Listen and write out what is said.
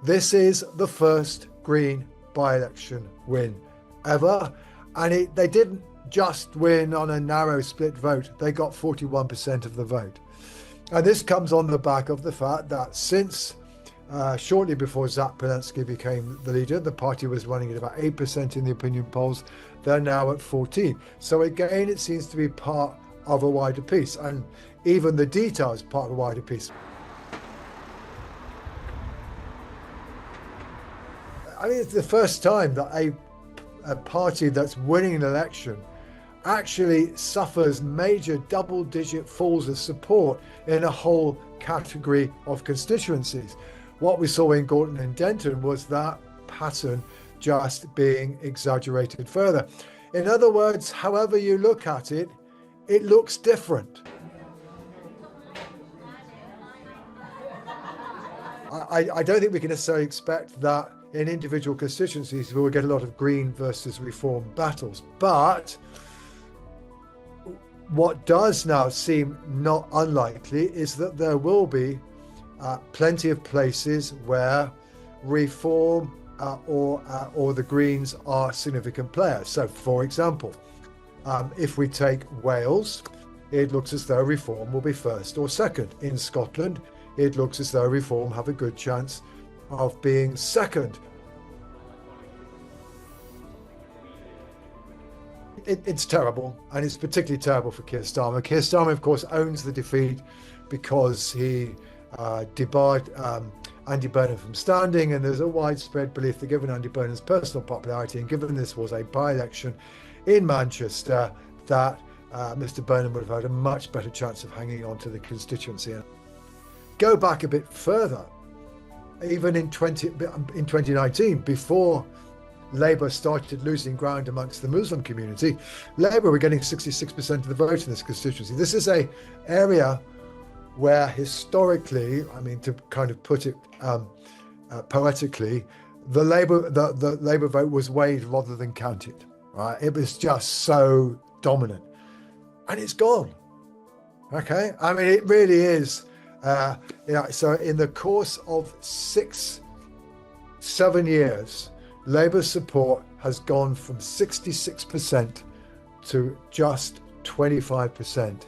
This is the first Green by-election win ever. And they didn't just win on a narrow split vote. They got 41% of the vote. And this comes on the back of the fact that since shortly before Zach Pelensky became the leader, the party was running at about 8% in the opinion polls. They're now at 14%. So again, it seems to be part of a wider piece, and even the details part of a wider piece. I mean, it's the first time that a party that's winning an election actually suffers major double-digit falls of support in a whole category of constituencies. What we saw in Gorton and Denton was that pattern just being exaggerated further. In other words, however you look at it, it looks different. I don't think we can necessarily expect that in individual constituencies we will get a lot of Green versus Reform battles. But what does now seem not unlikely is that there will be plenty of places where Reform or the Greens are significant players. So, for example, if we take Wales, it looks as though Reform will be first or second. In Scotland, it looks as though Reform have a good chance of being second. It's terrible, and it's particularly terrible for Keir Starmer. Keir Starmer, of course, owns the defeat because he debarred Andy Burnham from standing, and there's a widespread belief that given Andy Burnham's personal popularity and given this was a by-election in Manchester, that Mr Burnham would have had a much better chance of hanging on to the constituency. Go back a bit further, even in 2019, before Labour started losing ground amongst the Muslim community, Labour were getting 66% of the vote in this constituency. This is an area where historically, I mean, to kind of put it poetically, the Labour vote was weighed rather than counted. Right? It was just so dominant, and it's gone. Okay, I mean, it really is. So in the course of 6-7 years, Labour's support has gone from 66% to just 25%.